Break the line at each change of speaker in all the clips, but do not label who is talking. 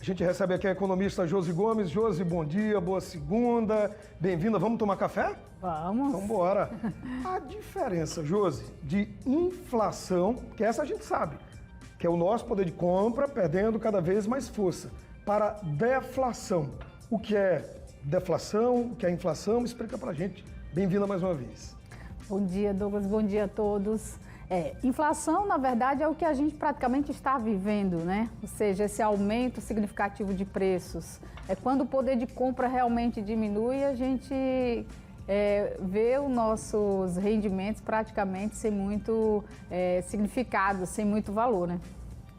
A gente recebe aqui a economista Josi Gomes. Josi, bom dia, boa segunda, bem-vinda. Vamos tomar café?
Vamos.
Então bora. A diferença, Josi, de inflação, que essa a gente sabe, que é o nosso poder de compra perdendo cada vez mais força, para deflação. O que é deflação, o que é inflação? Explica pra gente. Bem-vinda mais uma vez.
Bom dia, Douglas. Bom dia a todos. Inflação, na verdade, é o que a gente praticamente está vivendo, né? Ou seja, esse aumento significativo de preços. É quando o poder de compra realmente diminui, a gente vê os nossos rendimentos praticamente sem muito significado, sem muito valor, né?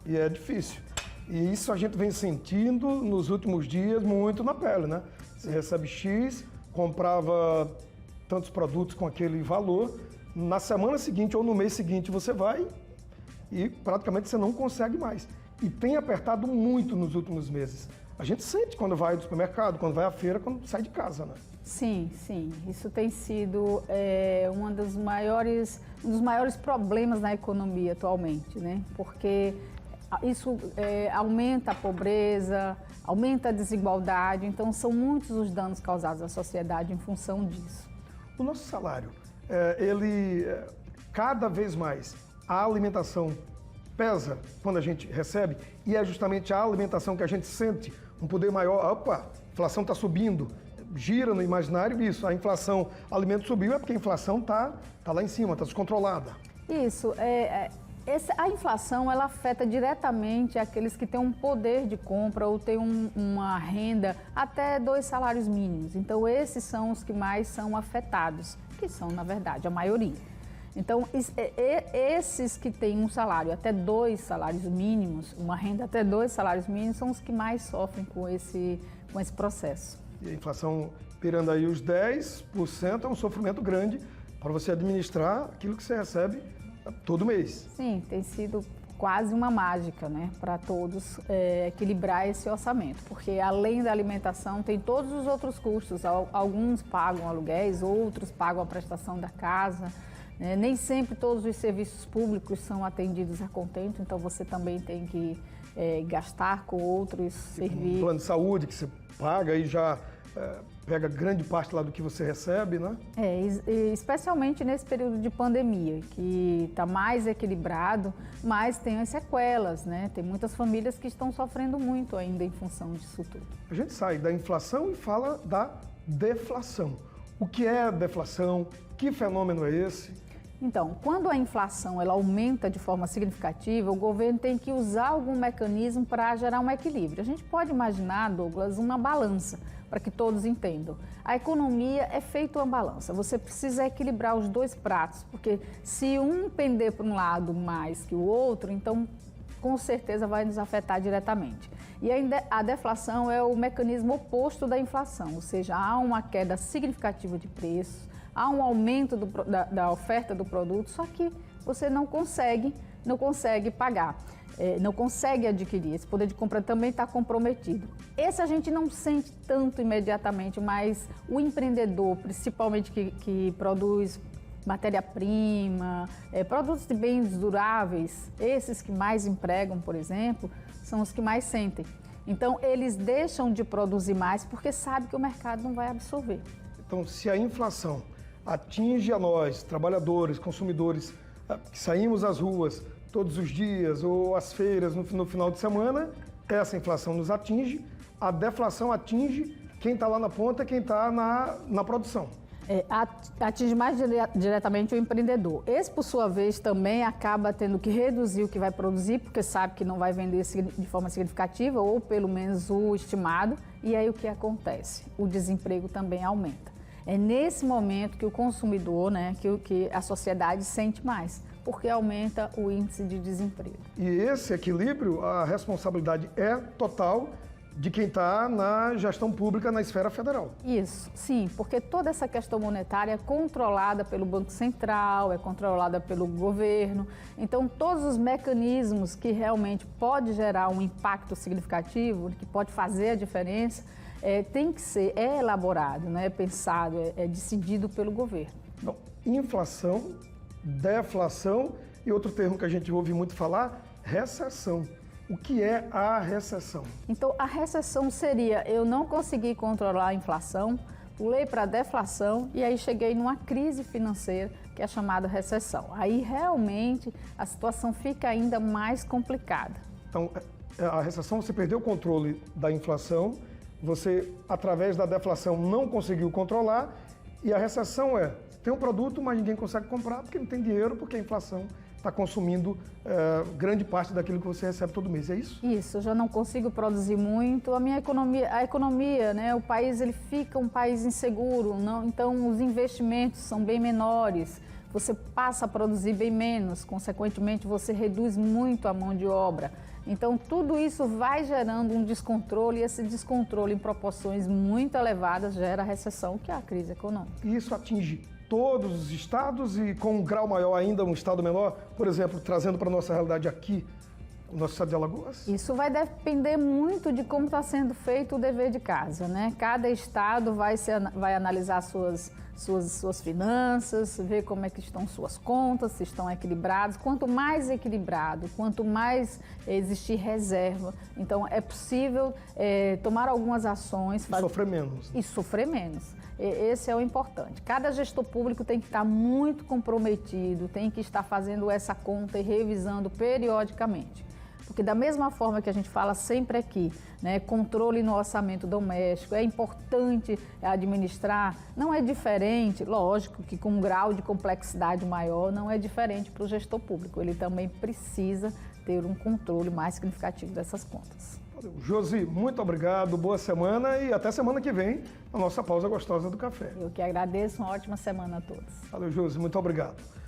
E é difícil. E isso a gente vem sentindo nos últimos dias muito na pele, né? Você recebe X, comprava tantos produtos com aquele valor, na semana seguinte ou no mês seguinte você vai e praticamente você não consegue mais. E tem apertado muito nos últimos meses. A gente sente quando vai ao supermercado, quando vai à feira, quando sai de casa, né?
Sim, sim. Isso tem sido um dos maiores problemas na economia atualmente, né? Porque isso aumenta a pobreza, aumenta a desigualdade, então são muitos os danos causados à sociedade em função disso.
O nosso salário, cada vez mais, a alimentação pesa quando a gente recebe e é justamente a alimentação que a gente sente um poder maior. Opa, a inflação está subindo, gira no imaginário isso, a inflação, alimento subiu é porque a inflação tá lá em cima, está descontrolada.
Isso, a inflação ela afeta diretamente aqueles que têm um poder de compra ou têm uma renda até 2 salários mínimos. Então, esses são os que mais são afetados, que são, na verdade, a maioria. Então, esses que têm um salário até 2 salários mínimos, uma renda até 2 salários mínimos, são os que mais sofrem com esse processo.
E a inflação pirando aí os 10% é um sofrimento grande para você administrar aquilo que você recebe todo mês.
Sim, tem sido quase uma mágica, né, para todos equilibrar esse orçamento, porque além da alimentação tem todos os outros custos, alguns pagam aluguéis, outros pagam a prestação da casa, né? Nem sempre todos os serviços públicos são atendidos a contento, então você também tem que gastar com outros serviços.
Um plano de saúde que você paga e já pega grande parte lá do que você recebe, né?
Especialmente nesse período de pandemia, que está mais equilibrado, mas tem as sequelas, né? Tem muitas famílias que estão sofrendo muito ainda em função disso tudo.
A gente sai da inflação e fala da deflação. O que é a deflação? Que fenômeno é esse?
Então, quando a inflação ela aumenta de forma significativa, o governo tem que usar algum mecanismo para gerar um equilíbrio. A gente pode imaginar, Douglas, uma balança, para que todos entendam. A economia é feita uma balança, você precisa equilibrar os 2 pratos, porque se um pender para um lado mais que o outro, então com certeza vai nos afetar diretamente. E a deflação é o mecanismo oposto da inflação, ou seja, há uma queda significativa de preços, há um aumento da oferta do produto, só que você não consegue pagar, não consegue adquirir. Esse poder de compra também está comprometido. Esse a gente não sente tanto imediatamente, mas o empreendedor, principalmente que produz matéria-prima, produtos de bens duráveis, esses que mais empregam, por exemplo, são os que mais sentem. Então, eles deixam de produzir mais porque sabem que o mercado não vai absorver.
Então, se a inflação atinge a nós, trabalhadores, consumidores, que saímos às ruas todos os dias ou às feiras no final de semana, essa inflação nos atinge, a deflação atinge quem está lá na ponta, quem está na produção.
Atinge mais diretamente o empreendedor. Esse, por sua vez, também acaba tendo que reduzir o que vai produzir, porque sabe que não vai vender de forma significativa, ou pelo menos o estimado, e aí o que acontece? O desemprego também aumenta. É nesse momento que o consumidor, né, que a sociedade sente mais, porque aumenta o índice de desemprego.
E esse equilíbrio, a responsabilidade é total de quem está na gestão pública na esfera federal.
Isso, sim, porque toda essa questão monetária é controlada pelo Banco Central, é controlada pelo governo. Então, todos os mecanismos que realmente pode gerar um impacto significativo, que pode fazer a diferença, tem que ser elaborado, né, pensado, decidido pelo governo.
Então, inflação, deflação e outro termo que a gente ouve muito falar, recessão. O que é a recessão?
Então, a recessão seria eu não conseguir controlar a inflação, pulei para a deflação e aí cheguei numa crise financeira, que é a chamada recessão. Aí, realmente, a situação fica ainda mais complicada.
Então, a recessão, você perdeu o controle da inflação, você, através da deflação, não conseguiu controlar, e a recessão tem um produto, mas ninguém consegue comprar porque não tem dinheiro, porque a inflação está consumindo grande parte daquilo que você recebe todo mês, é isso?
Isso, eu já não consigo produzir muito, a economia, né, o país ele fica um país inseguro, então os investimentos são bem menores, você passa a produzir bem menos, consequentemente você reduz muito a mão de obra. Então tudo isso vai gerando um descontrole e esse descontrole em proporções muito elevadas gera a recessão, que é a crise econômica.
E isso atinge todos os estados e com um grau maior ainda, um estado menor, por exemplo, trazendo para a nossa realidade aqui, o nosso estado de Alagoas?
Isso vai depender muito de como está sendo feito o dever de casa, né? Cada estado vai analisar suas finanças, ver como é que estão suas contas, se estão equilibradas. Quanto mais equilibrado, quanto mais existir reserva, então é possível tomar algumas ações.
E sofrer menos.
E sofrer menos. Esse é o importante. Cada gestor público tem que estar muito comprometido, tem que estar fazendo essa conta e revisando periodicamente. Porque da mesma forma que a gente fala sempre aqui, né, controle no orçamento doméstico, é importante administrar, não é diferente, lógico que com um grau de complexidade maior, não é diferente para o gestor público. Ele também precisa ter um controle mais significativo dessas contas.
Valeu. Josi, muito obrigado, boa semana e até semana que vem, na nossa pausa gostosa do café.
Eu que agradeço, uma ótima semana a todos.
Valeu, Josi, muito obrigado.